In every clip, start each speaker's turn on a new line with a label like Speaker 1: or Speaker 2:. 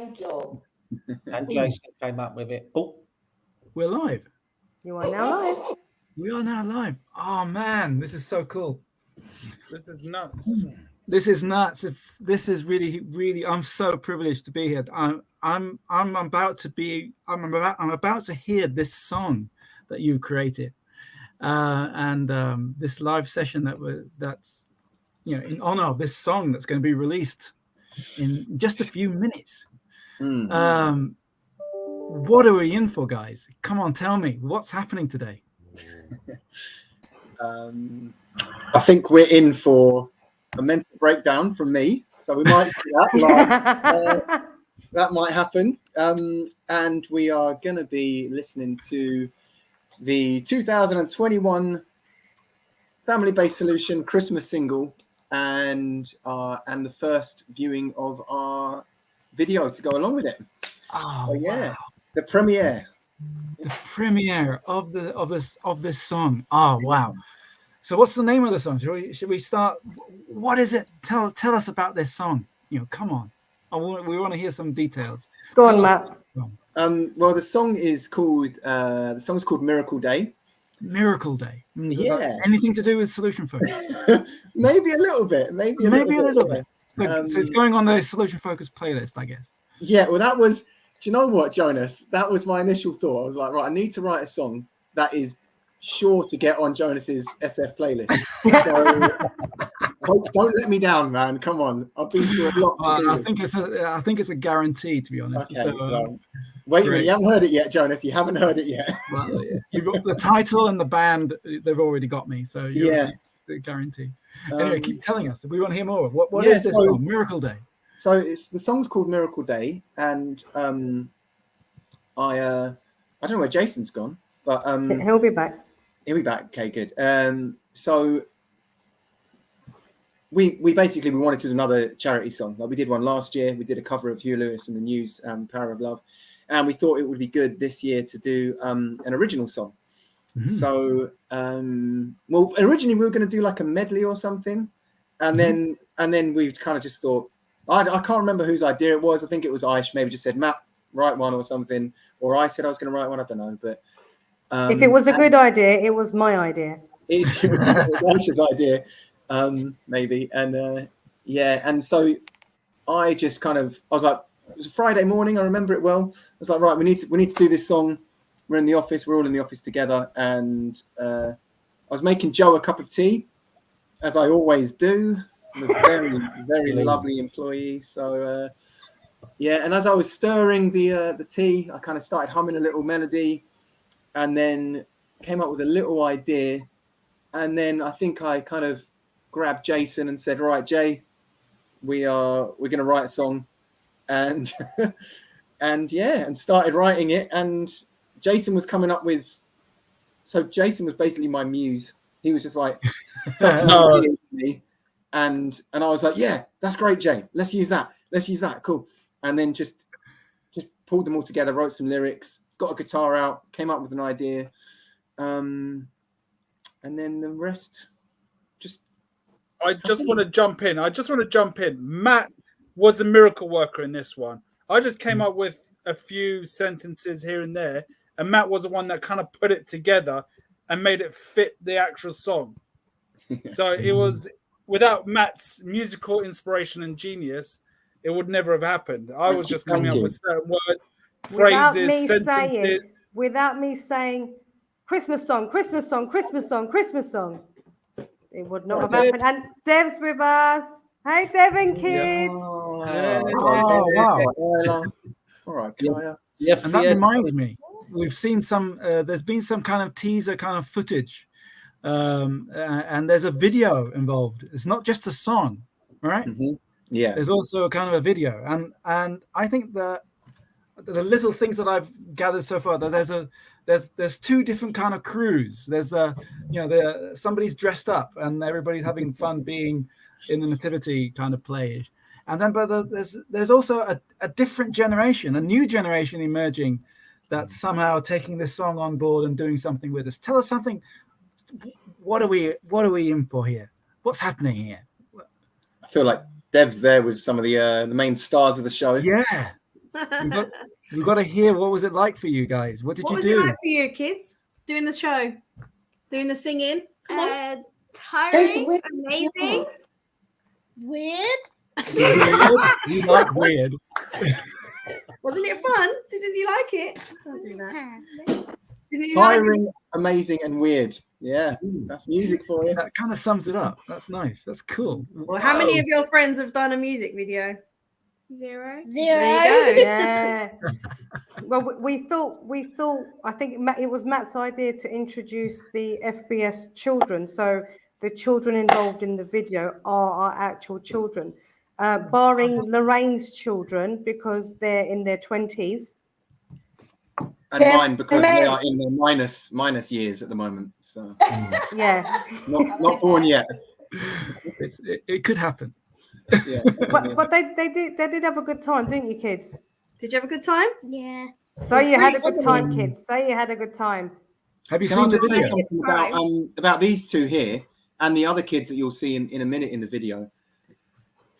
Speaker 1: Great job.
Speaker 2: And Jason came up with it. Oh,
Speaker 3: we're live.
Speaker 4: You are now live.
Speaker 3: We are now live. Oh man, this is so cool.
Speaker 5: This is nuts.
Speaker 3: This is nuts. This is really, really. I'm so privileged to be here. I'm about to hear this song that you created, and this live session that's in honor of this song that's going to be released in just a few minutes. What are we in for, guys? Come on, tell me what's happening today.
Speaker 6: I think we're in for a mental breakdown from me, so we might see that live. That might happen, and we are going to be listening to the 2021 family-based solution Christmas single, and the first viewing of our video to go along with it.
Speaker 3: Oh,
Speaker 6: so, yeah,
Speaker 3: wow.
Speaker 6: the premiere
Speaker 3: of this song. Oh, wow. So what's the name of the song? Should we start? What is it? Tell us about this song. Come on. We want to hear some details.
Speaker 4: Go on, Matt.
Speaker 6: Well, the song is called Miracle Day.
Speaker 3: Miracle Day.
Speaker 6: Yeah.
Speaker 3: Anything to do with Solution Focus?
Speaker 6: Maybe a little bit. Maybe a little bit.
Speaker 3: So it's going on the Solution Focus playlist, I guess.
Speaker 6: Yeah. Well, that was. Do you know what, Jonas? That was my initial thought. I was like, right, I need to write a song that is sure to get on Jonas's SF playlist. So don't let me down, man. Come on, I've been through a lot.
Speaker 3: I think it's a guarantee, to be honest.
Speaker 6: Okay,
Speaker 3: so,
Speaker 6: wait a minute, you haven't heard it yet, Jonas. You haven't heard it yet.
Speaker 3: Well, you've got the title and the band; they've already got me. So
Speaker 6: yeah,
Speaker 3: it's a guarantey. Anyway, keep telling us. We want to hear more. What is this song? Miracle Day.
Speaker 6: So the song's called Miracle Day, and I don't know where Jason's gone, but
Speaker 4: he'll be back.
Speaker 6: He'll be back. Okay, good. So we wanted to do another charity song. Like we did one last year. We did a cover of Hugh Lewis and the News, Power of Love, and we thought it would be good this year to do an original song. Mm-hmm. So well, originally we were going to do like a medley or something, and then we kind of just thought. I can't remember whose idea it was. I think it was Aish. Maybe just said, Matt, write one or something. Or I said I was going to write one. I don't know. But
Speaker 4: if it was a good idea, it was my idea.
Speaker 6: It was Aish's idea, maybe. And and so I just I was like, it was a Friday morning. I remember it well. I was like, right, we need to do this song. We're in the office. We're all in the office together. And I was making Joe a cup of tea, as I always do. I'm a very, very lovely employee. So, and as I was stirring the tea, I kind of started humming a little melody, and then came up with a little idea. And then I think I kind of grabbed Jason and said, "Right, Jay, we're going to write a song," and and started writing it. And Jason was coming up with. So Jason was basically my muse. He was just like. And I was like, yeah, that's great, Jay. Let's use that. Cool. And then just pulled them all together, wrote some lyrics, got a guitar out, came up with an idea. And then the rest
Speaker 5: I just want to jump in. Matt was a miracle worker in this one. I just came up with a few sentences here and there, and Matt was the one that kind of put it together and made it fit the actual song. So it was... Without Matt's musical inspiration and genius, it would never have happened. I was just coming up with certain words, phrases, sentences.
Speaker 4: Without me saying, Christmas song, Christmas song, Christmas song, Christmas song. It would not have happened. And Dev's with us. Hey, Devon kids.
Speaker 3: Oh, wow.
Speaker 6: All right, Kaya.
Speaker 3: Yeah, and that reminds me, we've seen some, there's been some kind of teaser kind of footage. And there's a video involved. It's not just a song, right?
Speaker 6: Mm-hmm. Yeah.
Speaker 3: There's also a kind of a video, and I think that the little things that I've gathered so far, that there's two different kind of crews. There's somebody's dressed up and everybody's having fun being in the nativity kind of play, and then but there's also a different generation, a new generation emerging that's somehow taking this song on board and doing something with us. Tell us something. What are we in for here? What's happening here?
Speaker 6: I feel like Dev's there with some of the main stars of the show.
Speaker 3: Yeah. We've got to hear, what was it like for you guys? What did
Speaker 1: What
Speaker 3: you
Speaker 1: was
Speaker 3: do?
Speaker 1: it like for you kids doing the show, doing the singing? Come on.
Speaker 7: Tiring, amazing, weird.
Speaker 3: You like weird.
Speaker 1: Wasn't it fun? Didn't you like it? Don't do that. Didn't you like it?
Speaker 6: Tiring, amazing, and weird. Yeah, that's music for you.
Speaker 3: That kind of sums it up. That's nice. That's cool.
Speaker 1: Well, how many of your friends have done a music video?
Speaker 7: 0.
Speaker 1: There you go.
Speaker 4: Yeah. Well, we thought. I think it was Matt's idea to introduce the FBS Children. So the children involved in the video are our actual children, barring Lorraine's children because they're in their 20s.
Speaker 6: And mine, because they are in their minus years at the moment. So
Speaker 4: Yeah.
Speaker 6: not born yet.
Speaker 3: It could happen.
Speaker 6: Yeah.
Speaker 4: But they did have a good time, didn't you, kids?
Speaker 1: Did you have a good time?
Speaker 7: Yeah.
Speaker 4: So you had a good
Speaker 1: wasn't
Speaker 4: time, kids. Say you had a good time.
Speaker 3: Have you
Speaker 6: Can I
Speaker 3: seen the
Speaker 6: just say
Speaker 3: video?
Speaker 6: something about these two here and the other kids that you'll see in a minute in the video?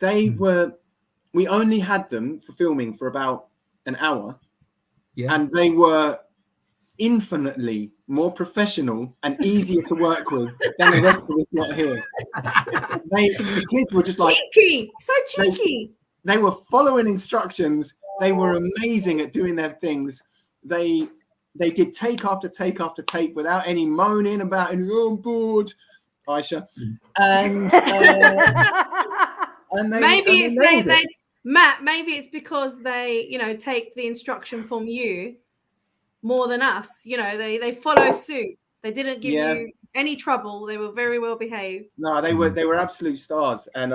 Speaker 6: We only had them for filming for about an hour.
Speaker 3: Yeah.
Speaker 6: And they were infinitely more professional and easier to work with than the rest of us not here. The kids were just like
Speaker 1: Cheeky, so cheeky.
Speaker 6: they were following instructions. They were amazing at doing their things. They did take after take after take without any moaning about it. Oh, I'm bored, Aisha. And
Speaker 1: Matt, maybe it's because they, take the instruction from you more than us. They follow suit. They didn't give you any trouble. They were very well behaved.
Speaker 6: No, they were absolute stars, and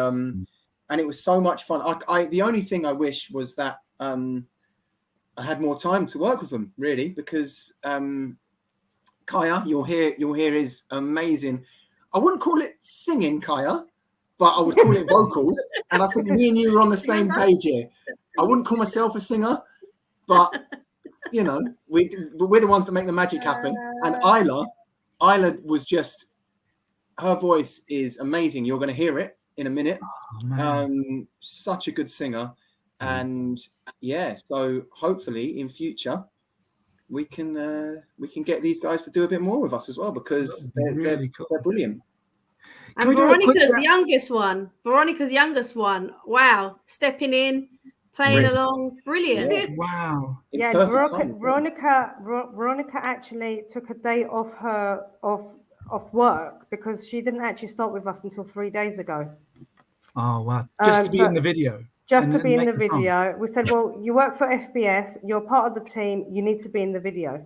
Speaker 6: it was so much fun. The only thing I wish was that I had more time to work with them, really, because Kaya, your hair is amazing. I wouldn't call it singing, Kaya, but I would call it vocals. And I think me and you were on the same page here. I wouldn't call myself a singer, but we're the ones that make the magic happen. And Isla was just, her voice is amazing. You're going to hear it in a minute. Such a good singer. And so hopefully in future we can get these guys to do a bit more with us as well, because they're brilliant.
Speaker 1: And Veronica's youngest one, wow, stepping in, playing along, brilliant.
Speaker 6: Yeah.
Speaker 3: Wow.
Speaker 4: Yeah, Veronica actually took a day off work because she didn't actually start with us until 3 days ago.
Speaker 3: Oh wow! Just to be in the video.
Speaker 4: Just to be in the video. We said, well, you work for FBS, you're part of the team, you need to be in the video.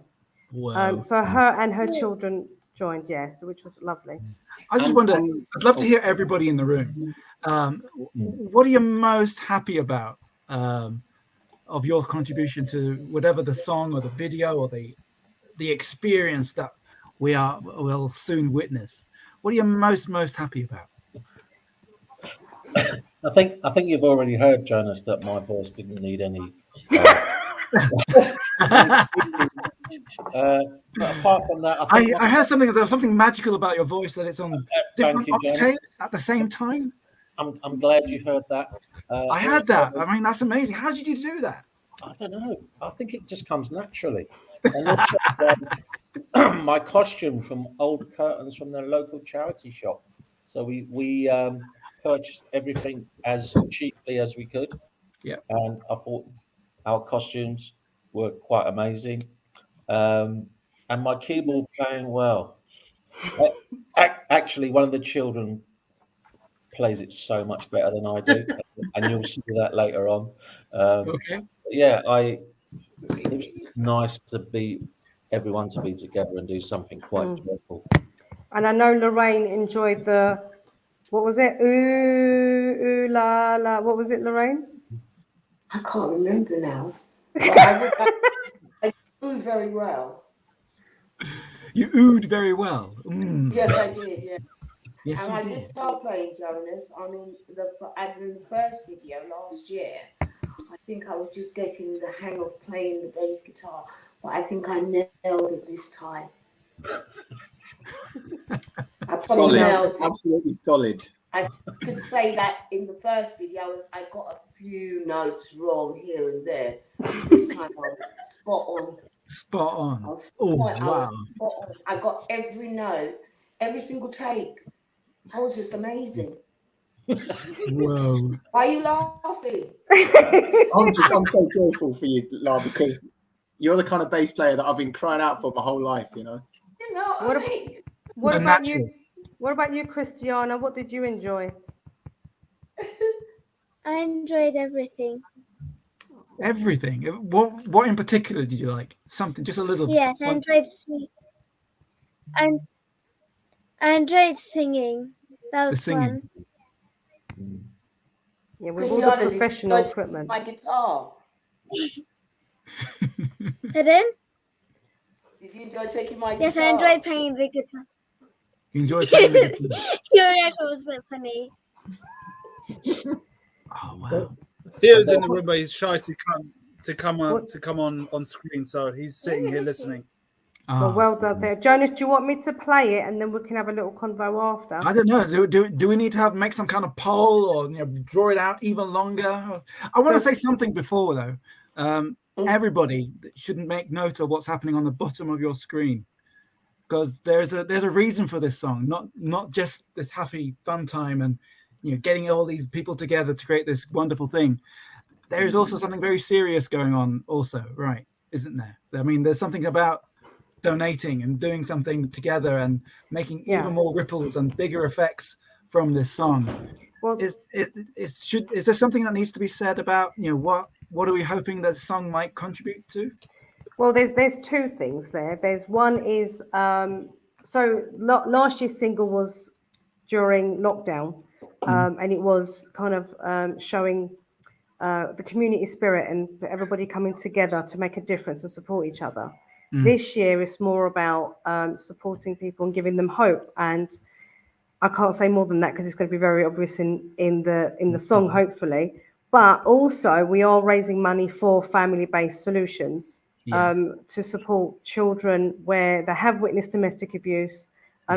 Speaker 3: Wow.
Speaker 4: So her and her children joined, which was lovely.
Speaker 3: I just wonder, I'd love to hear everybody in the room. What are you most happy about of your contribution to whatever the song or the video or the experience that we'll soon witness? What are you most happy about?
Speaker 2: I think you've already heard, Jonas, that my voice didn't need any. But apart from that,
Speaker 3: I heard something. There was something magical about your voice, that it's on different octaves at the same time.
Speaker 2: I'm glad you heard that.
Speaker 3: I heard that. I mean, that's amazing. How did you do that?
Speaker 2: I don't know. I think it just comes naturally. And also, my costume from old curtains from the local charity shop. So we purchased everything as cheaply as we could.
Speaker 3: Yeah.
Speaker 2: And I thought our costumes were quite amazing. And my keyboard playing well. Actually, one of the children plays it so much better than I do, and you'll see that later on.
Speaker 3: Okay.
Speaker 2: Yeah, it was nice to everyone to be together and do something quite joyful.
Speaker 4: And I know Lorraine enjoyed what was it? Ooh, la, la. What was it, Lorraine?
Speaker 8: I can't remember now. But I do very well.
Speaker 3: You oohed very well. Mm.
Speaker 8: Yes, I did. Yeah.
Speaker 3: Yes,
Speaker 8: and I did start playing, Jonas. I mean, in the first video last year, I think I was just getting the hang of playing the bass guitar, but I think I nailed it this time. I probably nailed it.
Speaker 6: Absolutely solid.
Speaker 8: I could say that in the first video, I got a few notes wrong here and there, This time I was spot on.
Speaker 3: Spot
Speaker 8: I
Speaker 3: on.
Speaker 8: was
Speaker 3: Oh,
Speaker 8: spot, I was
Speaker 3: wow.
Speaker 8: spot on. I got every note, every single take. That was just amazing.
Speaker 3: Whoa.
Speaker 8: Why are you laughing?
Speaker 6: I'm so grateful for you, Lara, because you're the kind of bass player that I've been crying out for my whole life, you know.
Speaker 8: You know what I mean?
Speaker 4: What
Speaker 3: A
Speaker 4: about
Speaker 3: natural.
Speaker 4: you? What about you, Christiana? What did you enjoy?
Speaker 7: I enjoyed everything.
Speaker 3: Everything. What in particular did you like? Something, just a little.
Speaker 7: Yes, I enjoyed I enjoyed singing. That
Speaker 3: The
Speaker 7: was
Speaker 3: singing.
Speaker 7: fun.
Speaker 4: Yeah, with all the
Speaker 8: Christiana,
Speaker 4: professional
Speaker 8: did you
Speaker 4: equipment.
Speaker 8: my guitar?
Speaker 7: Pardon?
Speaker 8: Did you enjoy taking my
Speaker 7: Yes,
Speaker 8: guitar?
Speaker 7: I enjoyed playing the guitar.
Speaker 3: You enjoy playing the guitar.
Speaker 7: Your reaction was a bit funny.
Speaker 3: Oh wow.
Speaker 5: Theo's in the room, but he's shy to come
Speaker 4: What?
Speaker 5: on screen, so he's sitting here listening.
Speaker 4: Well done there. Jonas, do you want me to play it and then we can have a little convo after?
Speaker 3: I don't know. Do we need to make some kind of poll or draw it out even longer? I want to say something before though. Everybody shouldn't make note of what's happening on the bottom of your screen, because there's a reason for this song, not just this happy fun time and getting all these people together to create this wonderful thing. There is also something very serious going on also, right? Isn't there? I mean, there's something about donating and doing something together and making even more ripples and bigger effects from this song.
Speaker 4: Well,
Speaker 3: is there something that needs to be said about what are we hoping that the song might contribute to?
Speaker 4: Well, there's two things there. There's one is so last year's single was during lockdown, and it was kind of showing the community spirit and everybody coming together to make a difference and support each other. This year it's more about supporting people and giving them hope, and I can't say more than that because it's going to be very obvious in the song, hopefully. But also we are raising money for family-based solutions to support children where they have witnessed domestic abuse,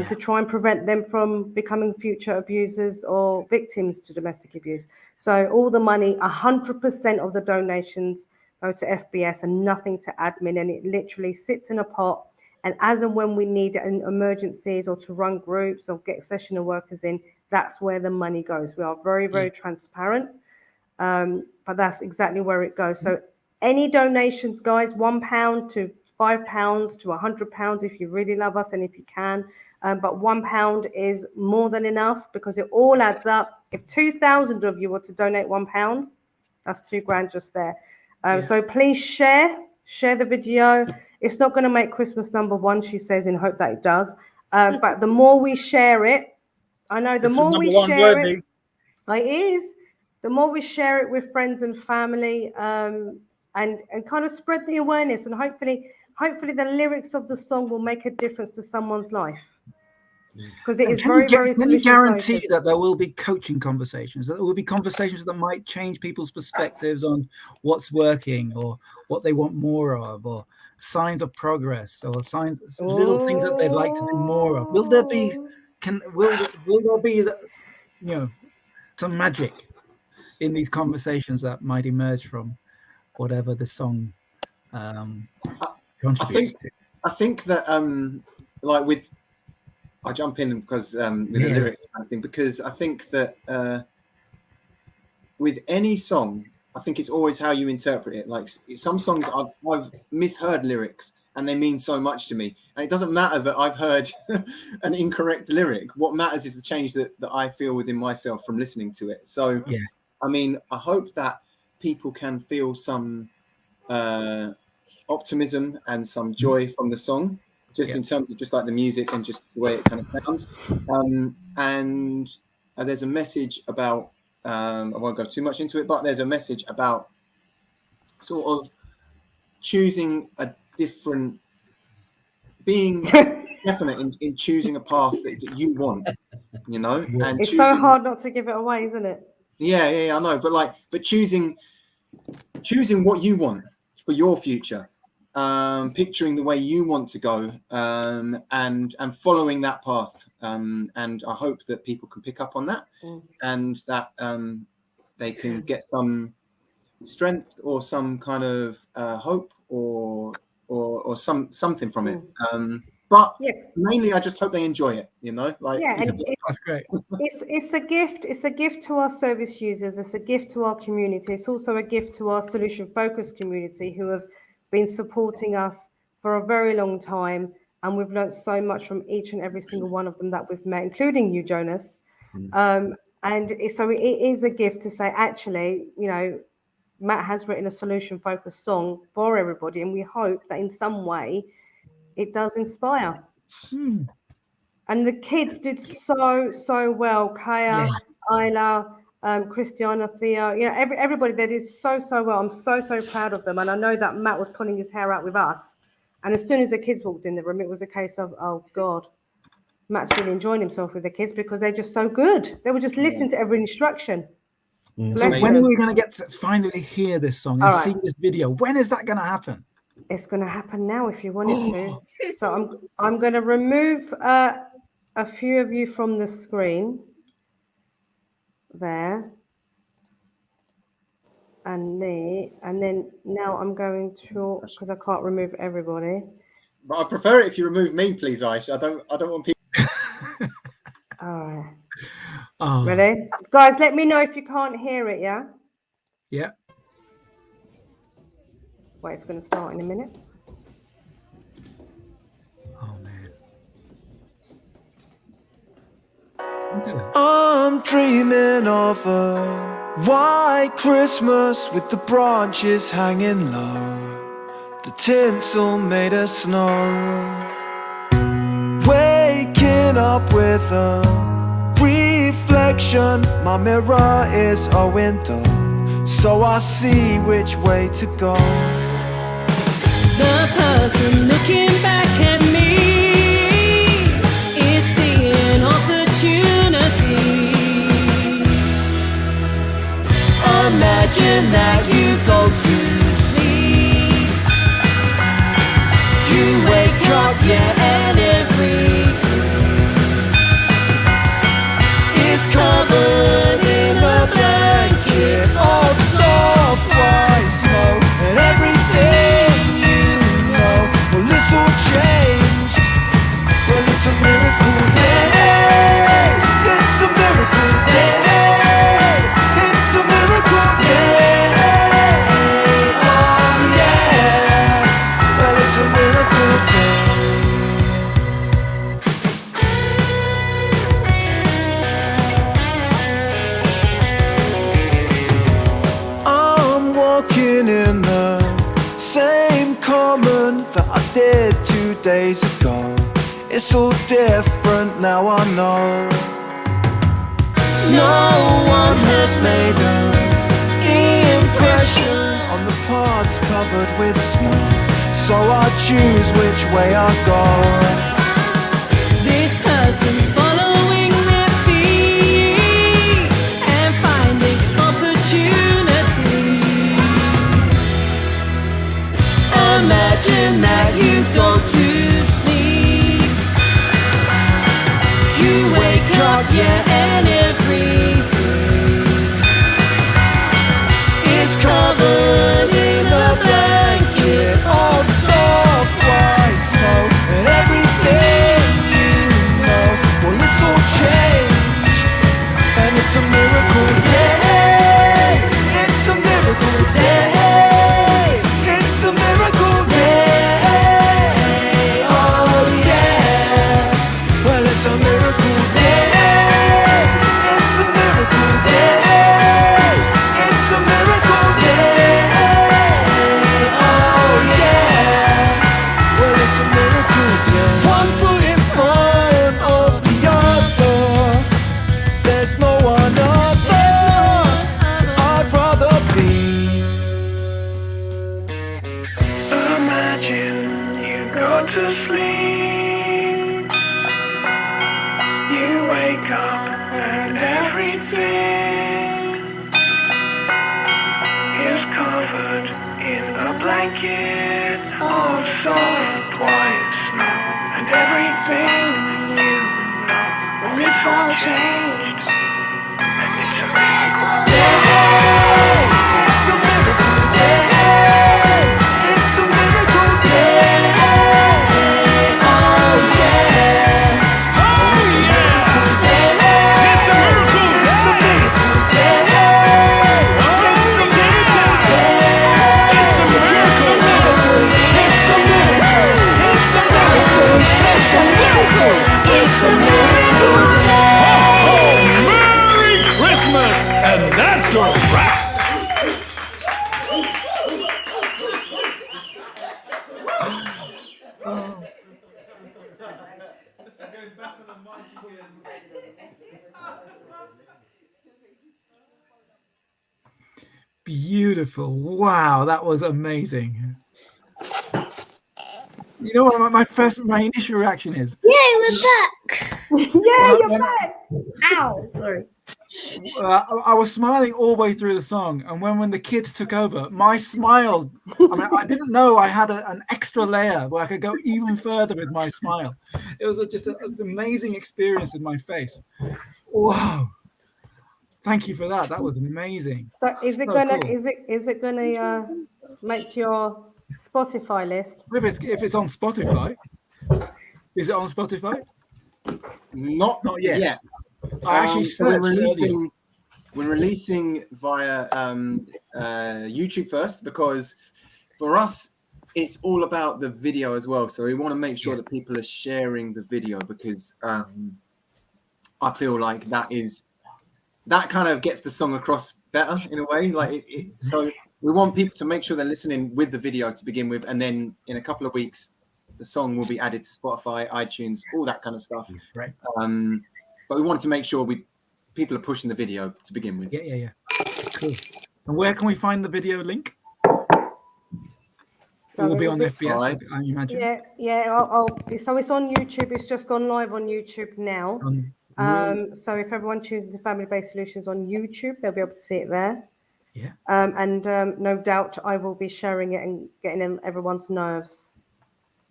Speaker 4: to try and prevent them from becoming future abusers or victims to domestic abuse. So all the money, 100% of the donations go to FBS and nothing to admin, and it literally sits in a pot. And as and when we need it in emergencies or to run groups or get sessional workers in, that's where the money goes. We are very, very transparent, but that's exactly where it goes. So any donations, guys, £1 to £5 to £100 if you really love us and if you can. But £1 is more than enough because it all adds up. If 2,000 of you were to donate £1, that's £2,000 just there. So please share the video. It's not going to make Christmas #1, she says, in hope that it does. But the more we share it, I know the more we share it, it is. The more we share it with friends and family, and kind of spread the awareness, and hopefully the lyrics of the song will make a difference to someone's life. Because it is very, very
Speaker 3: Can you guarantee
Speaker 4: focused.
Speaker 3: that there will be coaching conversations, that there will be conversations that might change people's perspectives on what's working or what they want more of, or signs of progress, or signs, little things that they'd like to do more of? Will there be will there be some magic in these conversations that might emerge from whatever the song contributes to?
Speaker 6: I think that like with I jump in because with the lyrics kind of thing, because I think that with any song, I think it's always how you interpret it. Like some songs I've misheard lyrics and they mean so much to me, and it doesn't matter that I've heard an incorrect lyric. What matters is the change that I feel within myself from listening to it. So I mean, I hope that people can feel some optimism and some joy from the song, just in terms of just like the music and just the way it kind of sounds. And there's a message about, I won't go too much into it, but there's a message about sort of choosing a different, being definite in choosing a path that you want, and
Speaker 4: it's so hard not to give it away, isn't it?
Speaker 6: Yeah, I know. But choosing what you want for your future. Picturing the way you want to go, and following that path, and I hope that people can pick up on that, and that they can get some strength or some kind of hope or something from it. But mainly, I just hope they enjoy it. You know, like
Speaker 3: that's great.
Speaker 4: It's a gift. It's a gift to our service users. It's a gift to our community. It's also a gift to our solution focused community who have been supporting us for a very long time, and we've learned so much from each and every single one of them that we've met, including you, Jonas. So it is a gift to say, actually, you know, Matt has written a solution focused song for everybody, and we hope that in some way it does inspire. And the kids did so well. Kaya, Isla, Christiana, Thea, you know, everybody, they did so well. I'm so proud of them. And I know that Matt was pulling his hair out with us. And as soon as the kids walked in the room, it was a case of, oh God, Matt's really enjoying himself with the kids because they're just so good. They were just listening to every instruction.
Speaker 3: So when are we going to get to finally hear this song and see this video? When is that going to happen?
Speaker 4: It's going to happen now if you wanted to. So I'm going to remove a few of you from the screen there. And then now I'm going to, because I can't remove everybody.
Speaker 6: But I prefer it if you remove me, please, Aish. I don't want people.
Speaker 4: All right. Ready? Guys, let me know if you can't hear it, yeah?
Speaker 3: Yeah.
Speaker 4: Wait, it's going to start in a minute.
Speaker 3: Oh, man.
Speaker 9: I'm dreaming of a white Christmas with the branches hanging low, the tinsel made of snow. Waking up with a reflection, my mirror is a window, so I see which way to go.
Speaker 10: The person looking back at me is seeing opportunity. Imagine that you go to sleep, you wake up, and everything is covered in a blanket of soft white snow, and everything all changed. Well, it's a miracle day. It's a miracle day. It's a miracle day. Oh yeah. Well, it's a miracle day. I'm walking in the same common that I did 2 days ago. It's all different now, I know. No one has made an impression on the paths covered with snow, so I choose which way I go. This person's following their feet and finding opportunity. Imagine that you go to sleep, you wake up, and everything is covered in a blanket of soft white snow, and everything you know, well, it's all changed, and it's a miracle day. It's a miracle day. It's a miracle day. Oh yeah. Well, it's a miracle day. It's a miracle day. It's a miracle day. Oh yeah. Well, it's a miracle day. One foot in front of the other. There's no one other I'd rather be. Imagine you go to sleep, you wake up, and everything is covered in a blanket of soft white snow, and everything you know, well, it's all changed, and it's a miracle day. It's a miracle.
Speaker 3: beautiful. Wow, that was amazing. You know what my initial reaction is?
Speaker 7: Yay, we're back.
Speaker 4: Yeah, you're back.
Speaker 7: Ow, sorry.
Speaker 3: I was smiling all the way through the song, and when the kids took over, my smile, I mean, I didn't know I had an extra layer where I could go even further with my smile. It was just an amazing experience in my face. Wow. Thank you for that. That was amazing.
Speaker 4: So is it gonna make your Spotify list?
Speaker 3: If it's on Spotify, is it on Spotify?
Speaker 6: Not yet.
Speaker 3: I actually
Speaker 6: so we're releasing via YouTube first, because for us it's all about the video as well. So we want to make sure that people are sharing the video, because I feel like that kind of gets the song across better in a way. Like so we want people to make sure they're listening with the video to begin with, and then in a couple of weeks the song will be added to Spotify, iTunes, all that kind of stuff.
Speaker 3: Right.
Speaker 6: But we wanted to make sure people are pushing the video to begin with.
Speaker 3: Yeah. Cool. And where can we find the video link?
Speaker 4: So
Speaker 3: it will be on FBS,
Speaker 6: right.
Speaker 3: I imagine.
Speaker 4: Yeah. So it's on YouTube. It's just gone live on YouTube now. So if everyone tunes into Family-Based Solutions on YouTube, they'll be able to see it there.
Speaker 3: Yeah.
Speaker 4: And no doubt I will be sharing it and getting in everyone's nerves.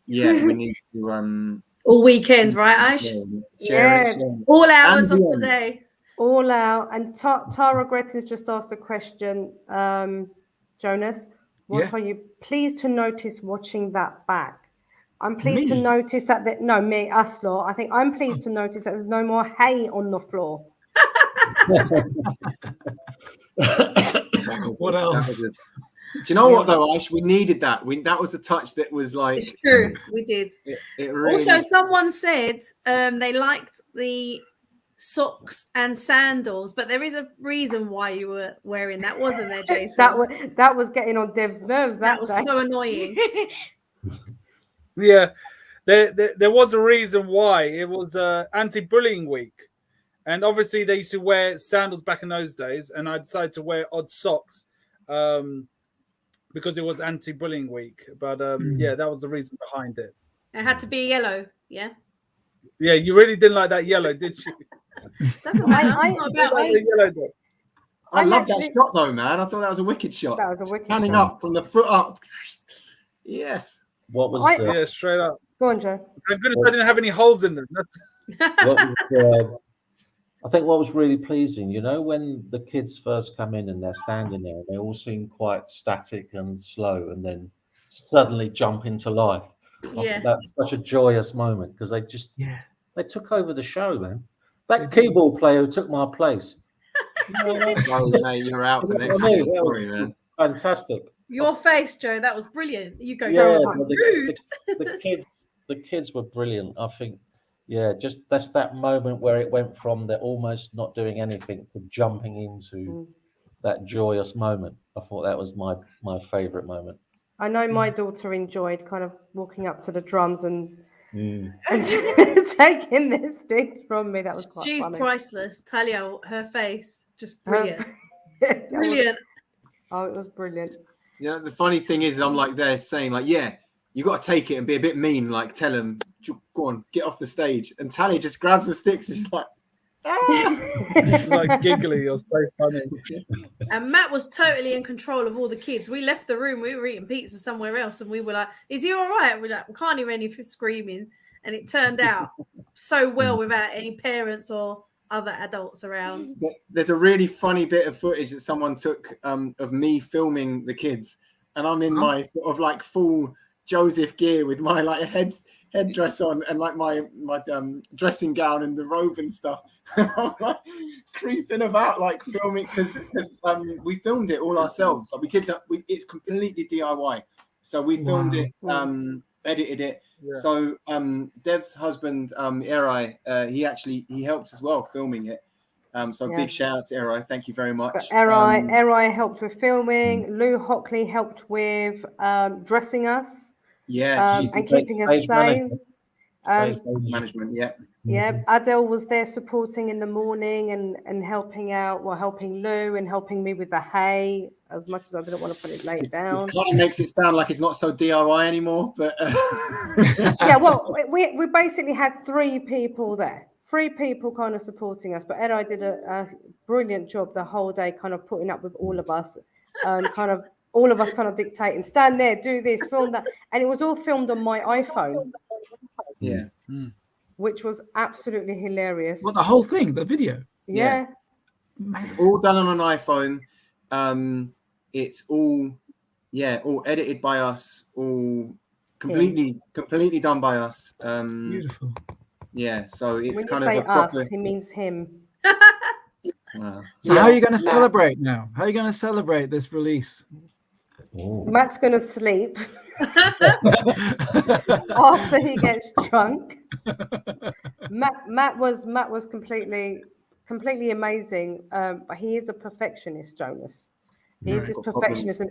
Speaker 6: Yeah, we need to
Speaker 1: all weekend, right, Ash?
Speaker 6: Share it.
Speaker 1: All hours of the day.
Speaker 4: All out. And Tara Gretton's just asked a question, Jonas. What are you pleased to notice watching that back? I'm pleased to notice that us lot. I think I'm pleased to notice that there's no more hay on the floor.
Speaker 3: What else?
Speaker 6: Do you know what though, Ash? We needed that. That was a touch that was like.
Speaker 1: It's true. We did.
Speaker 6: It really...
Speaker 1: Also, someone said they liked the socks and sandals, but there is a reason why you were wearing that, wasn't there, Jason?
Speaker 4: that was getting on Dev's nerves. That
Speaker 1: was so annoying.
Speaker 5: Yeah, there was a reason why. It was anti-bullying week, and obviously they used to wear sandals back in those days, and I decided to wear odd socks because it was anti-bullying week. But yeah, that was the reason behind it.
Speaker 1: It had to be yellow, yeah.
Speaker 5: Yeah, you really didn't like that yellow, did you?
Speaker 1: That's all right.
Speaker 6: I love that shot though, man. I thought that was a wicked shot.
Speaker 4: That was a wicked
Speaker 6: Standing
Speaker 4: shot.
Speaker 6: up from the foot up. Yes.
Speaker 2: What was
Speaker 5: yeah, straight up.
Speaker 4: Go on, Joe.
Speaker 5: Thank goodness I didn't have any holes in them.
Speaker 2: I think what was really pleasing, you know, when the kids first come in and they're standing there, they all seem quite static and slow, and then suddenly jump into life.
Speaker 1: Yeah.
Speaker 2: That's such a joyous moment, because they took over the show, man. That keyboard player who took my place.
Speaker 6: Oh, mate, you're out for next
Speaker 2: That
Speaker 6: year.
Speaker 2: was
Speaker 6: Sorry, man.
Speaker 2: Fantastic.
Speaker 1: Your face, Joe, that was brilliant. You go,
Speaker 2: Yeah,
Speaker 1: rude.
Speaker 2: the kids were brilliant. I think, just that's that moment where it went from they're almost not doing anything to jumping into that joyous moment. I thought that was my favorite moment.
Speaker 4: I know my daughter enjoyed kind of walking up to the drums and taking the sticks from me. That was quite
Speaker 1: She's
Speaker 4: funny.
Speaker 1: priceless. Talia, her face, just brilliant.
Speaker 4: Brilliant. Oh, it was brilliant.
Speaker 6: You know, the funny thing is, I'm like there saying, like, yeah, you got to take it and be a bit mean, like, tell him, go on, get off the stage. And Talia just grabs the sticks and she's like,
Speaker 5: She's like giggly. You're so funny.
Speaker 1: And Matt was totally in control of all the kids. We left the room. We were eating pizza somewhere else, and we were like, "Is he all right?" We're like, "We can't hear any screaming." And it turned out so well without any parents or other adults around.
Speaker 6: There's a really funny bit of footage that someone took of me filming the kids, and I'm in my sort of like full Joseph gear with my like headdress on and like my dressing gown and the robe and stuff. I'm like creeping about like filming because we filmed it all ourselves. So we did that. It's completely DIY. So we filmed it, edited it. Yeah. So Dev's husband, Erai, he helped as well filming it. Big shout out to Erai. Thank you very much.
Speaker 4: So Erai helped with filming. Lou Hockley helped with dressing us.
Speaker 6: Yeah,
Speaker 4: and keeping us safe.
Speaker 6: Management, yeah.
Speaker 4: Yeah, Adele was there supporting in the morning and helping out, well, helping Lou and helping me with the hay, as much as I didn't want to put it laid down.
Speaker 6: This kind of makes it sound like it's not so DIY anymore, but
Speaker 4: Yeah, well, we basically had 3 people there, 3 people kind of supporting us, but Ed did a brilliant job the whole day, kind of putting up with all of us, kind of all of us kind of dictating, stand there, do this, film that, and it was all filmed on my iPhone.
Speaker 6: yeah.
Speaker 4: Which was absolutely hilarious.
Speaker 3: Well, the whole thing, the video.
Speaker 4: Yeah.
Speaker 6: It's all done on an iPhone. It's all edited by us, all completely done by us.
Speaker 3: Beautiful.
Speaker 6: Yeah, so it's
Speaker 4: when
Speaker 6: kind
Speaker 4: you
Speaker 6: of
Speaker 4: say
Speaker 6: a proper...
Speaker 4: us, he means him.
Speaker 3: So how are you going to celebrate now? How are you going to celebrate this release?
Speaker 4: Matt's going to sleep after he gets drunk. Matt was completely amazing, but he is a perfectionist, Jonas. He's this perfectionist, and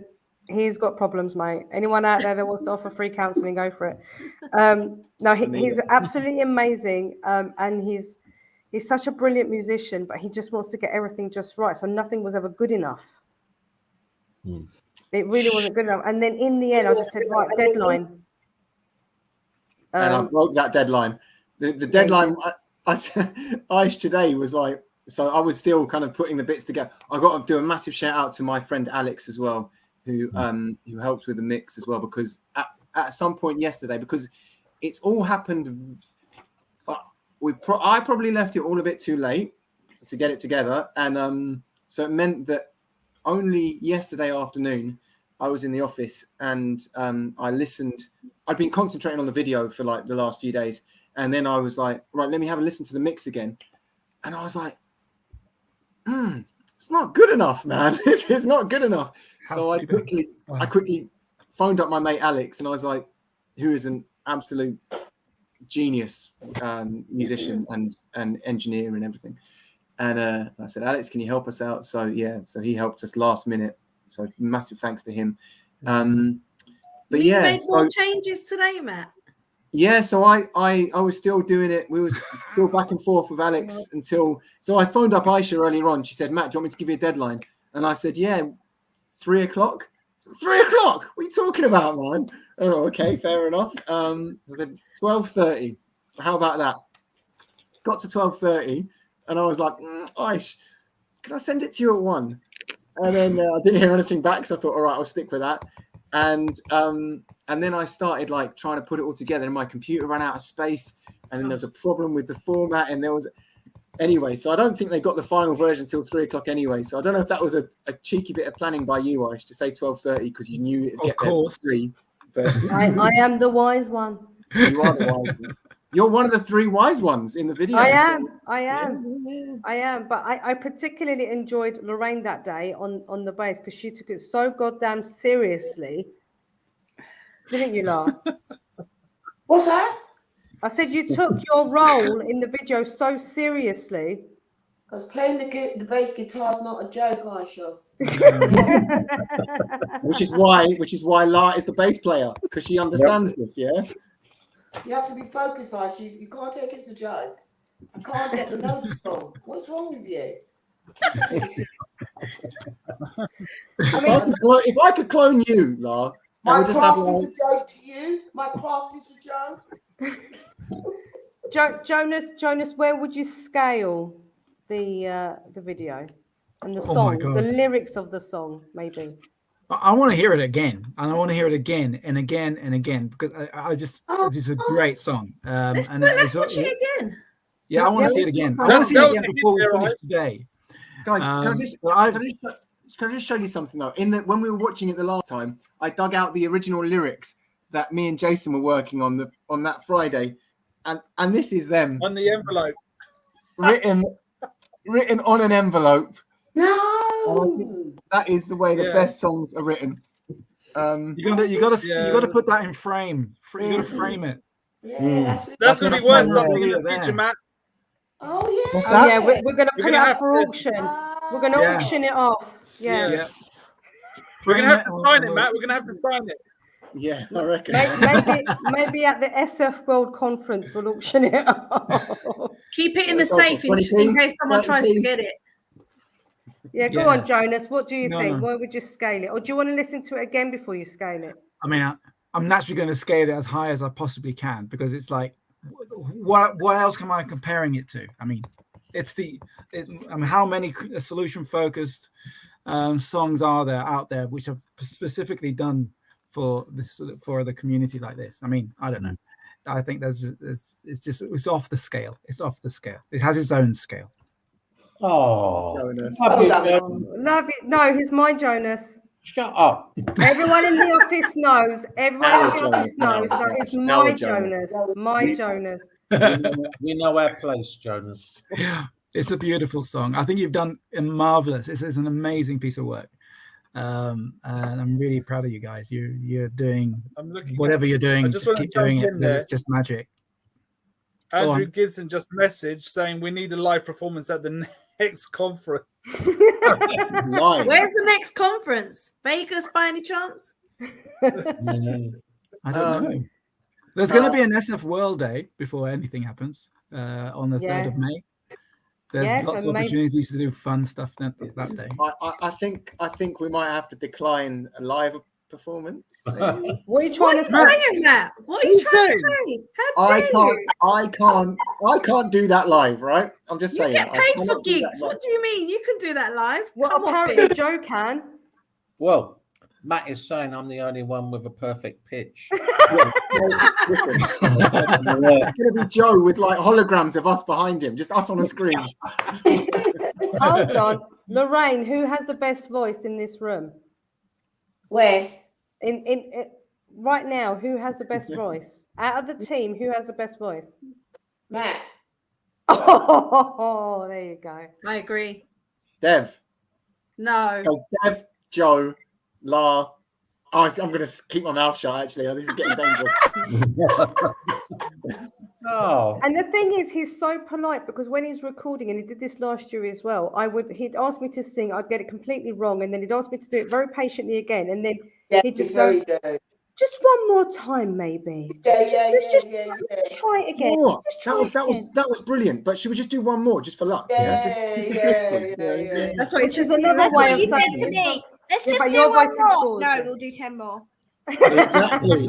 Speaker 4: he's got problems, mate. Anyone out there that wants to offer free counselling, go for it. No, he's absolutely amazing, and he's such a brilliant musician, but he just wants to get everything just right. So nothing was ever good enough. It really wasn't good enough. And then in the end, I just said, right, deadline.
Speaker 6: And I broke that deadline. The deadline I today was like, so I was still kind of putting the bits together. I got to do a massive shout out to my friend Alex as well, who helped with the mix as well, because at some point yesterday, because it's all happened. I probably left it all a bit too late to get it together, and so it meant that only yesterday afternoon I was in the office and I listened. I'd been concentrating on the video for like the last few days, and then I was like, right, let me have a listen to the mix again, and I was like, it's not good enough, man. This is not good enough. So I quickly phoned up my mate Alex, and I was like, who is an absolute genius musician and engineer and everything. And I said, Alex, can you help us out? So he helped us last minute. So massive thanks to him. But
Speaker 1: you made more changes today, Matt.
Speaker 6: Yeah, so I was still doing it. We were still back and forth with Alex until. So I phoned up Aisha earlier on. She said, Matt, do you want me to give you a deadline? And I said, yeah, 3 o'clock. 3 o'clock? What are you talking about, man? Oh, okay, fair enough. I said 12:30. How about that? Got to 12:30, and I was like, Aish, can I send it to you at 1? And then I didn't hear anything back, so I thought, all right, I'll stick with that. And then I started like trying to put it all together, and my computer ran out of space, and then there was a problem with the format, and there was anyway. So I don't think they got the final version till 3 o'clock anyway. So I don't know if that was a cheeky bit of planning by you, Aish, to say 12:30 because you knew it'd get there at 3. But
Speaker 4: I am the wise one.
Speaker 6: You are the wise one. You're one of the 3 wise ones in the video.
Speaker 4: I am. But I particularly enjoyed Lorraine that day on the bass because she took it so goddamn seriously. Didn't you, Lara?
Speaker 8: What's that?
Speaker 4: I said you took your role in the video so seriously.
Speaker 8: Because playing the bass guitar is not a joke, Aisha.
Speaker 6: which is why Lara is the bass player, because she understands this, yeah?
Speaker 8: You have to be focused, Aisha. You can't take it as a joke. I can't get the notes wrong. What's wrong with you?
Speaker 6: If I could clone you, Lara,
Speaker 8: my craft is a joke to you. My craft is a joke.
Speaker 4: Jonas, where would you scale the video and the song, the lyrics of the song, maybe?
Speaker 3: I want to hear it again, and I want to hear it again and again and again because it's a great song.
Speaker 1: Let's watch it again.
Speaker 3: Yeah, I want to see it again. I want to see it again before we finish today.
Speaker 6: Guys, can I just show you something though? When we were watching it the last time, I dug out the original lyrics that me and Jason were working on that Friday, and this is them
Speaker 5: on the envelope,
Speaker 6: written on an envelope.
Speaker 8: No,
Speaker 6: that is the way the best songs are written.
Speaker 3: You gotta put that in frame. You gotta frame it.
Speaker 8: Yeah,
Speaker 5: that's gonna be worth something in the future, Matt.
Speaker 8: Oh yeah.
Speaker 4: Oh yeah, we're gonna put it up for auction. We're gonna auction it off. Yeah.
Speaker 5: We're gonna have to sign it, Matt. We're gonna have to sign it.
Speaker 6: Yeah, I reckon.
Speaker 4: Maybe at the SF World Conference we'll auction it off.
Speaker 1: Keep it in the
Speaker 6: It's also
Speaker 1: safe in
Speaker 6: 20p,
Speaker 1: case someone tries to
Speaker 6: 30p.
Speaker 1: get it.
Speaker 4: Yeah, go
Speaker 3: Yeah.
Speaker 4: on, Jonas. What do you
Speaker 3: No,
Speaker 4: think?
Speaker 3: no.
Speaker 4: Why would you scale it? Or do you want to listen to it again before you scale it?
Speaker 3: I mean, I'm naturally going to scale it as high as I possibly can because it's like, what else am I comparing it to? I mean, how many solution focused songs are there out there which are specifically done for this, for the community like this? I mean, I don't know. I think it's off the scale. It's off the scale. It has its own scale.
Speaker 2: Oh,
Speaker 6: Jonas.
Speaker 4: Love it. No, he's my Jonas.
Speaker 2: Shut up.
Speaker 4: Everyone in the office knows. Everyone
Speaker 6: Our
Speaker 4: in the office
Speaker 6: Jonas now.
Speaker 4: knows that it's
Speaker 6: Our
Speaker 4: my
Speaker 6: Jonas.
Speaker 4: Jonas. My Jonas.
Speaker 2: We know our place, Jonas.
Speaker 3: It's a beautiful song. I think you've done a marvelous. It's an amazing piece of work, and I'm really proud of you guys. You're doing whatever you're doing. Just keep doing it. It's just magic.
Speaker 5: Andrew Gibson just messaged saying we need a live performance at the next conference.
Speaker 6: Live.
Speaker 1: Where's the next conference? Vegas by any chance?
Speaker 3: I don't know. There's going to be an SF World Day before anything happens on the 3rd of May. There's lots of opportunities to do fun stuff that day.
Speaker 6: I think we might have to decline a live performance.
Speaker 4: What are you trying to say,
Speaker 1: Matt? What are you trying to say? How dare you?
Speaker 6: I can't do that live, right? I'm just saying.
Speaker 1: You get paid for gigs. What do you mean? You can do that live.
Speaker 4: Well, apparently Joe can.
Speaker 2: Well, Matt is saying I'm the only one with a perfect pitch.
Speaker 6: It's going to be Joe with like holograms of us behind him, just us on a screen.
Speaker 4: Hold on. Lorraine, who has the best voice in this room?
Speaker 8: Where?
Speaker 4: In right now, who has the best voice? Out of the team, who has the best voice?
Speaker 8: Matt.
Speaker 4: Oh, there you go.
Speaker 1: I agree.
Speaker 6: Dev.
Speaker 1: No.
Speaker 6: Dev, Joe, La. Oh, I'm going to keep my mouth shut, actually. This is getting dangerous.
Speaker 2: Oh.
Speaker 4: And the thing is, he's so polite because when he's recording, and he did this last year as well, he'd ask me to sing, I'd get it completely wrong, and then he'd ask me to do it very patiently again, and then he'd just go,
Speaker 8: good.
Speaker 4: just one more time, maybe. Let's just try it again.
Speaker 6: That was brilliant. But should we just do one more, just for luck?
Speaker 1: That's what he said.
Speaker 4: Another way of
Speaker 7: He said
Speaker 4: saying
Speaker 7: to
Speaker 4: it.
Speaker 7: me, let's
Speaker 4: Yeah,
Speaker 7: just
Speaker 4: but
Speaker 7: do
Speaker 4: your
Speaker 7: one
Speaker 4: voice is
Speaker 7: more. No,
Speaker 4: gorgeous.
Speaker 7: we'll do 10 more.
Speaker 6: Exactly.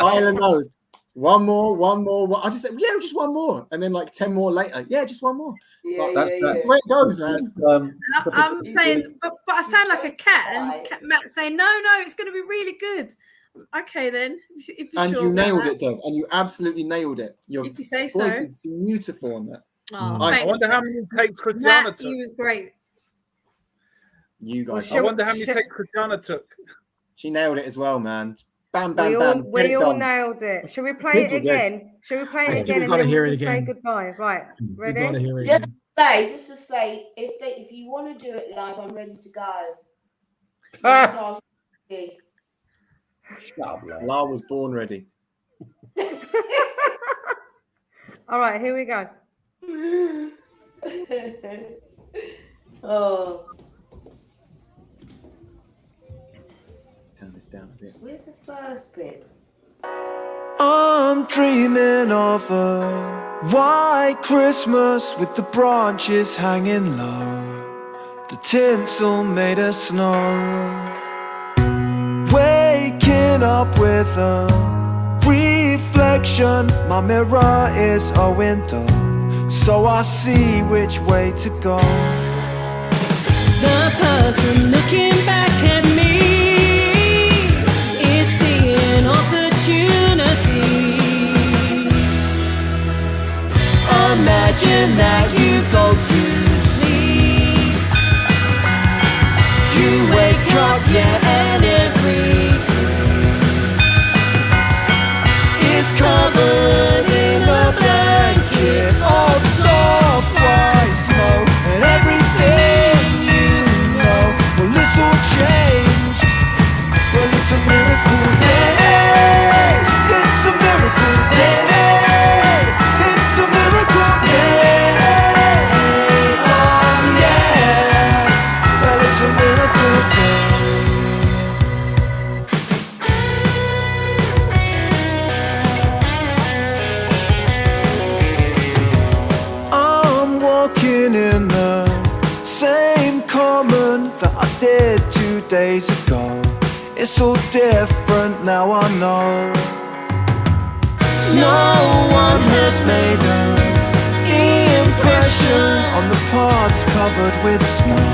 Speaker 6: Isla knows. One more. I just said, just one more. And then like 10 more later. Yeah, just one more. Where it goes, man.
Speaker 1: I'm saying, but I sound like a cat, and Matt's saying, no, it's going to be really good. Okay, then. If you're
Speaker 6: And
Speaker 1: sure
Speaker 6: you nailed
Speaker 1: about
Speaker 6: it, Dev. And you absolutely nailed it. Your
Speaker 1: If you say
Speaker 6: voice
Speaker 1: so.
Speaker 6: is beautiful on that.
Speaker 1: Oh,
Speaker 5: I
Speaker 1: thanks,
Speaker 5: wonder how many takes Christiana
Speaker 1: Matt,
Speaker 5: took.
Speaker 1: you was great.
Speaker 6: You guys.
Speaker 5: I wonder how many takes Christiana took.
Speaker 6: She nailed it as well, man. Bam, bam,
Speaker 4: We
Speaker 6: bam.
Speaker 4: all nailed it. Shall we play it again? Shall we play it again and then we can say goodbye? Right, ready?
Speaker 3: We've got to hear it
Speaker 8: Just
Speaker 3: again.
Speaker 8: just to say, if you want to do it live, I'm ready to go.
Speaker 6: La was born ready.
Speaker 4: All right, here we go.
Speaker 8: Oh.
Speaker 6: Turn this down a bit.
Speaker 8: Where's the first bit?
Speaker 9: I'm dreaming of a white Christmas with the branches hanging low, the tinsel made of snow. Waking up with a reflection, my mirror is a window, so I see which way to go.
Speaker 11: The person looking back at me is seeing opportunity.
Speaker 9: Imagine that you go to sleep, you wake up, and everything is covered in a blanket of soft white snow, and everything you know, well, it's all changed. Well, it's a miracle day. It's a miracle day. It's a miracle day.
Speaker 10: days ago. It's all different now, I know. No one has made an impression on the paths covered with snow,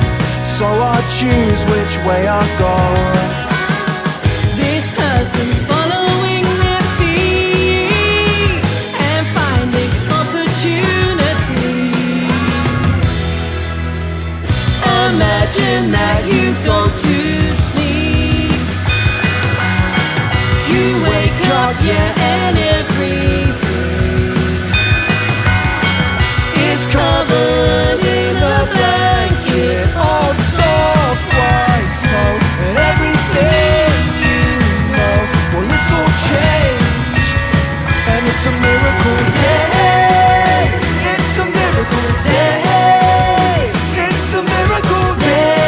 Speaker 10: so I choose which way I go.
Speaker 11: This person's following their feet and finding opportunity. Imagine that you go to sleep, you wake up, yeah, and everything is covered in a blanket of soft white snow, and everything you know, well, it's all changed, and it's a miracle day. It's a miracle day. It's a miracle day.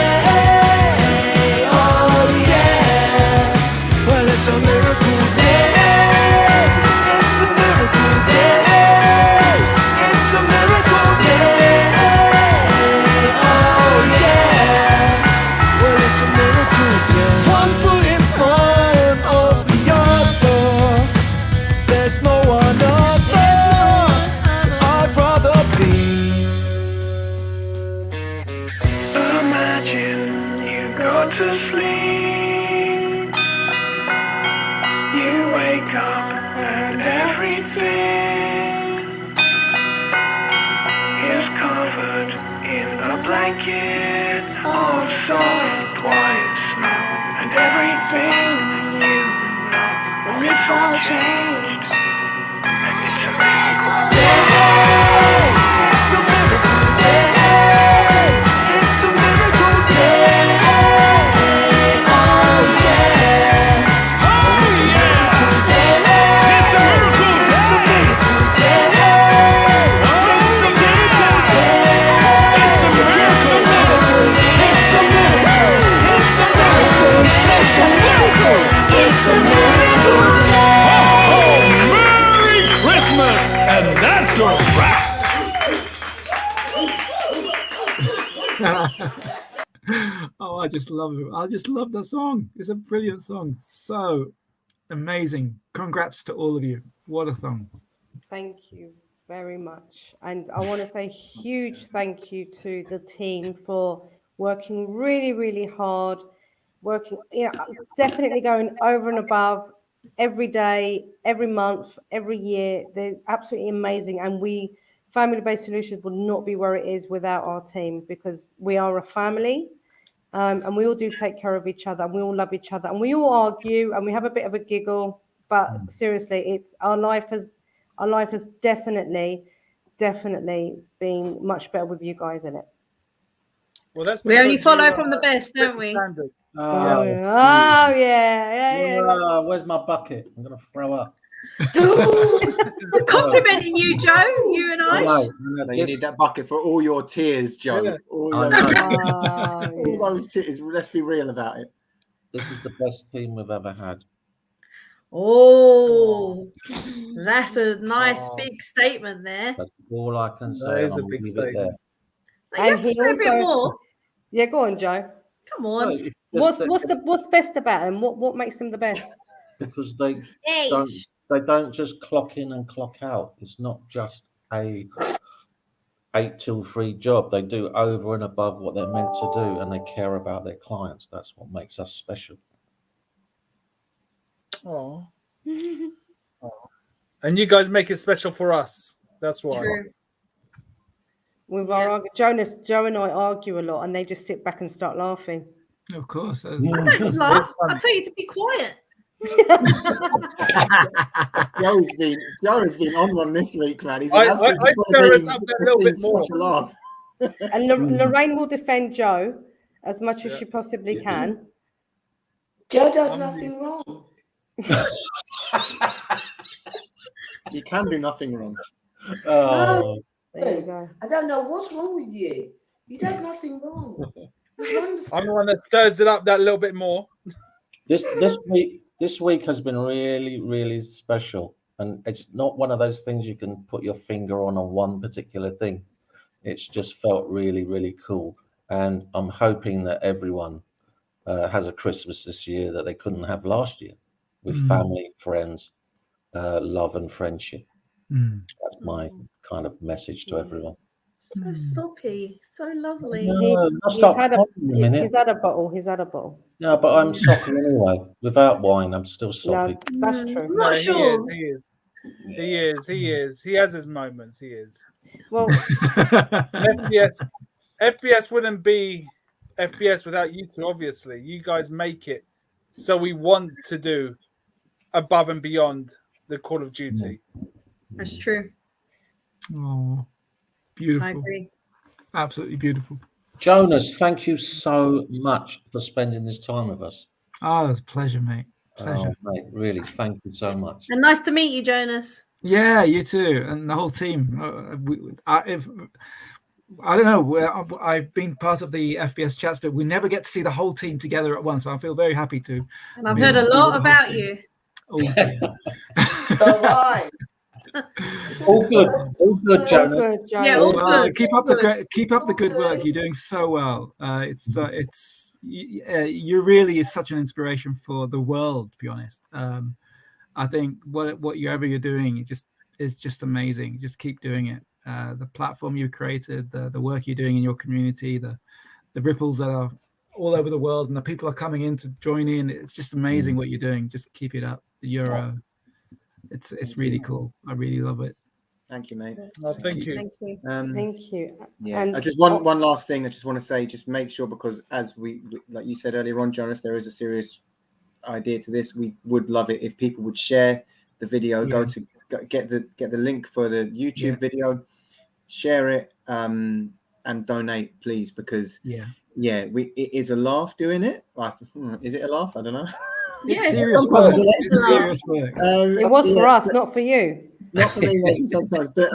Speaker 11: Oh yeah. Well, it's a miracle day. It's a miracle day. It's a miracle day. Oh yeah. Well, it's a miracle day. One foot in front of the other. There's no one other I'd rather be. Imagine you go to sleep, you wake up and everything is covered in a blanket of soft white snow, and everything you know, well, it's all changed. And it's a miracle day. It's a miracle day. It's a miracle day. Oh yeah. Oh yeah. It's a miracle day. It's a miracle day. It's a miracle day. It's a miracle. It's a miracle. It's a miracle. It's a miracle. It's a miracle day.
Speaker 9: Oh, Merry Christmas! And that's a wrap!
Speaker 3: Oh, I just love it. I just love the song. It's a brilliant song. So amazing. Congrats to all of you. What a song.
Speaker 4: Thank you very much. And I want to say huge thank you to the team for working really, really hard, definitely going over and above every day, every month, every year. They're absolutely amazing. And Family-Based Solutions would not be where it is without our team, because we are a family. And we all do take care of each other, and we all love each other, and we all argue, and we have a bit of a giggle. But seriously, it's our life has definitely been much better with you guys in it.
Speaker 5: Well, that's
Speaker 1: We only
Speaker 5: because
Speaker 1: follow
Speaker 5: you,
Speaker 1: from the best,
Speaker 5: set
Speaker 1: don't
Speaker 5: the
Speaker 1: we?
Speaker 5: standards.
Speaker 4: Oh yeah.
Speaker 2: Where's my bucket? I'm gonna throw up.
Speaker 1: We're complimenting you, Joe. You and I.
Speaker 6: No, you need that bucket for all your tears, Joe.
Speaker 5: Yeah.
Speaker 6: All those tears. Let's be real about it.
Speaker 2: This is the best team we've ever had.
Speaker 1: Oh, that's a nice big statement there.
Speaker 2: That's all I can say.
Speaker 5: That is a
Speaker 2: I'll
Speaker 5: big
Speaker 2: leave it there.
Speaker 5: statement.
Speaker 1: You have to say a bit more.
Speaker 4: Yeah, go on, Joe.
Speaker 1: Come on.
Speaker 2: No, it's just
Speaker 4: What's best about them? What makes them the best?
Speaker 2: because they
Speaker 7: Age.
Speaker 2: don't just clock in and clock out. It's not just a 8 till 3 job. They do over and above what they're meant to do, and they care about their clients. That's what makes us special.
Speaker 5: Oh. And you guys make it special for us. That's why.
Speaker 1: True.
Speaker 4: With our Joe and I argue a lot, and they just sit back and start laughing.
Speaker 3: Of course.
Speaker 1: I don't laugh. I tell you to be quiet.
Speaker 6: Joe's been on one this week, man. He's been
Speaker 5: I
Speaker 6: absolutely
Speaker 5: stir it up a
Speaker 6: it's
Speaker 5: little
Speaker 6: been
Speaker 5: bit more.
Speaker 6: such a laugh.
Speaker 4: And Lorraine will defend Joe as much as she possibly can.
Speaker 8: Joe does nothing wrong.
Speaker 6: You can do nothing wrong.
Speaker 2: Oh,
Speaker 4: There you go.
Speaker 8: I don't know what's wrong with you. He does nothing wrong. He's wonderful.
Speaker 5: I'm the one that stirs it up that little bit more.
Speaker 2: this week has been really, really special, and it's not one of those things you can put your finger on one particular thing. It's just felt really, really cool, and I'm hoping that everyone has a Christmas this year that they couldn't have last year, with
Speaker 3: Mm.
Speaker 2: family, friends, love and friendship.
Speaker 3: Mm.
Speaker 2: That's my kind of message to everyone.
Speaker 1: So soppy, so lovely.
Speaker 2: No, I'll
Speaker 4: He's
Speaker 2: stop
Speaker 4: had a
Speaker 2: crying in a minute.
Speaker 4: he's had a bottle. He's had a bottle.
Speaker 2: No, but I'm soppy anyway. Without wine, I'm still soppy.
Speaker 4: No, that's true.
Speaker 1: I'm not sure.
Speaker 5: He is. He has his moments. He is.
Speaker 4: Well,
Speaker 5: FBS wouldn't be FBS without you two. Obviously, you guys make it. So we want to do above and beyond the Call of Duty.
Speaker 1: That's true.
Speaker 3: Oh, beautiful.
Speaker 1: I agree.
Speaker 3: Absolutely beautiful.
Speaker 2: Jonas, thank you so much for spending this time with us.
Speaker 3: Oh, it's a pleasure, mate. Pleasure.
Speaker 2: Oh, mate, really, thank you so much.
Speaker 1: And nice to meet you, Jonas.
Speaker 3: Yeah, you too, and the whole team. I don't know. I've been part of the FBS chats, but we never get to see the whole team together at once. So I feel very happy to.
Speaker 1: And I've heard a lot about you.
Speaker 3: Oh, dear.
Speaker 6: So why?
Speaker 2: All good, Jonas.
Speaker 1: Yeah, all good.
Speaker 3: Keep up the good work. You're doing so well. You really is such an inspiration for the world. To be honest, I think whatever you're doing, is just amazing. Just keep doing it. The platform you created, the work you're doing in your community, the ripples that are all over the world, and the people are coming in to join in. It's just amazing what you're doing. Just keep it up. It's really cool. I really love it.
Speaker 6: Thank you, mate.
Speaker 5: Thank you.
Speaker 1: Thank you.
Speaker 4: thank you.
Speaker 6: Yeah,
Speaker 4: And
Speaker 6: I just one last thing I just want to say, just make sure, because as we like you said earlier on, Jonas, there is a serious idea to this. We would love it if people would share the video, get the link for the YouTube video, share it, and donate, please, because it is a laugh doing it. Is it a laugh? I don't know.
Speaker 1: Yes,
Speaker 3: Serious work. It's serious work.
Speaker 4: it was for us, not for you.
Speaker 6: Not for me, mate, sometimes, but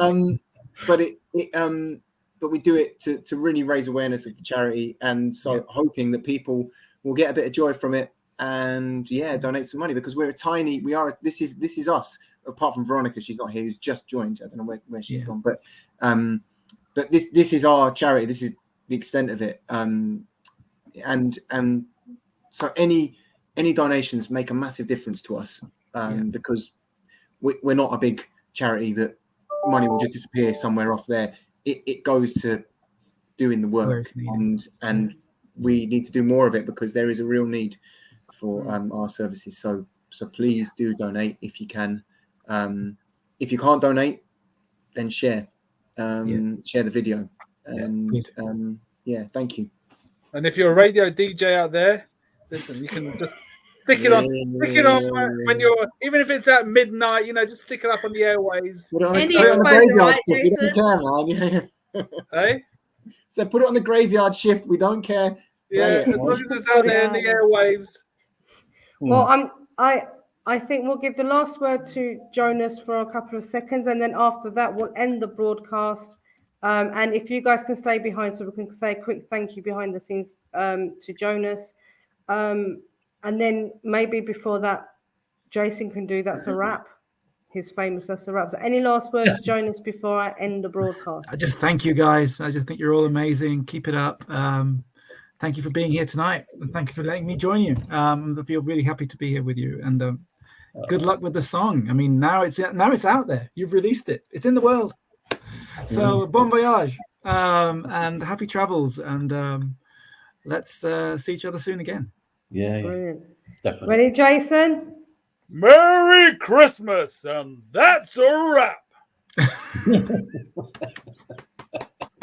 Speaker 6: we do it to really raise awareness of the charity, and so hoping that people will get a bit of joy from it and donate some money, because this is us, apart from Veronica, she's not here, who's just joined. I don't know where she's gone, but this is our charity. This is the extent of it, and so any donations make a massive difference to us, because we're not a big charity that money will just disappear somewhere off there. It goes to doing the work, and we need to do more of it, because there is a real need for our services. So please do donate if you can. If you can't donate, then share the video, and thank you.
Speaker 5: And if you're a radio DJ out there, listen, you can just stick it on when you're, even if it's at midnight, just stick it up on the airwaves. Hey?
Speaker 6: So put it on the graveyard shift. We don't care.
Speaker 5: Yeah, as long as it's out there in the airwaves.
Speaker 4: Well, I think we'll give the last word to Jonas for a couple of seconds, and then after that we'll end the broadcast. And if you guys can stay behind, so we can say a quick thank you behind the scenes to Jonas. And then maybe before that, Jason can do That's a Wrap, his famous That's a Wrap. So any last words, Jonas, before I end the broadcast?
Speaker 3: I just thank you guys. I just think you're all amazing. Keep it up. Thank you for being here tonight, and thank you for letting me join you. I feel really happy to be here with you, and good luck with the song. I mean, now it's out there. You've released it. It's in the world. So bon voyage, and happy travels, and let's see each other soon again.
Speaker 2: Yeah,
Speaker 4: brilliant.
Speaker 2: Definitely.
Speaker 4: Ready, Jason?
Speaker 5: Merry Christmas, and that's a wrap.